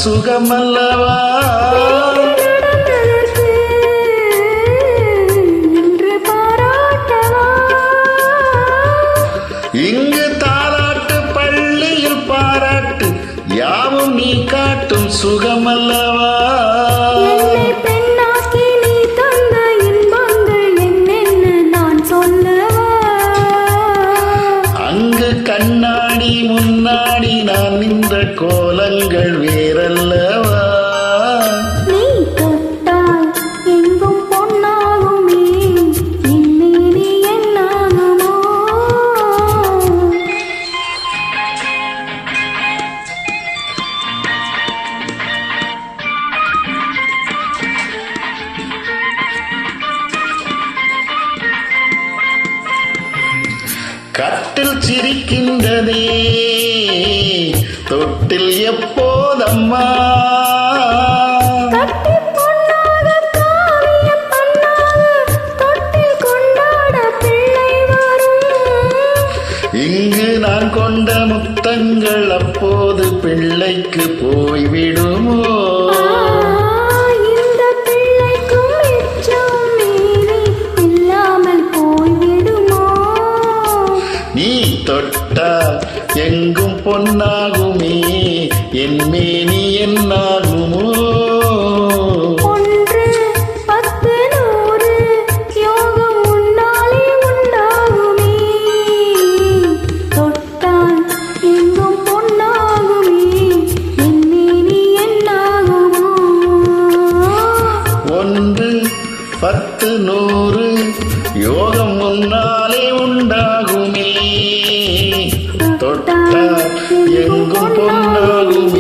சுகமல்லவா? இங்கு தாலாட்டு பள்ளியில் பாராட்டு யாவும் நீ காட்டும் சுகமல்லவா? அங்கு கண்ணாடி முன்னாடி நான் நின்ற கோலங்கள் வேறல்லவா? நீ தொட்டால் எங்கும் பொன்னாகுமே, இன்னேனி என்னாகுமோ? கட்டில் சிரிக்கின்றதே தொட்டில் எப்போதம்மா? இங்கு நான் கொண்ட முத்தங்கள் அப்போது பிள்ளைக்கு போய்விடுமோ? இந்த பிள்ளைக்கும் மிச்சம் மீறி இல்லாமல் போய்விடுமோ? நீ தொட்டால் எங்கும் பொன்னாகுமே, என் மேனி என்னாகுமோ? 1 10 100 யோகம் முன்னாலே உண்டாகுமே, தொட்டால் எங்கும் பொன்னாகுமே, என் மேனி என்னாகுமோ? 1 10 100 யோகம் முன்னாலே உண்டாகுமே, தொட்டால் எங்கும் பொன்னாகுமே.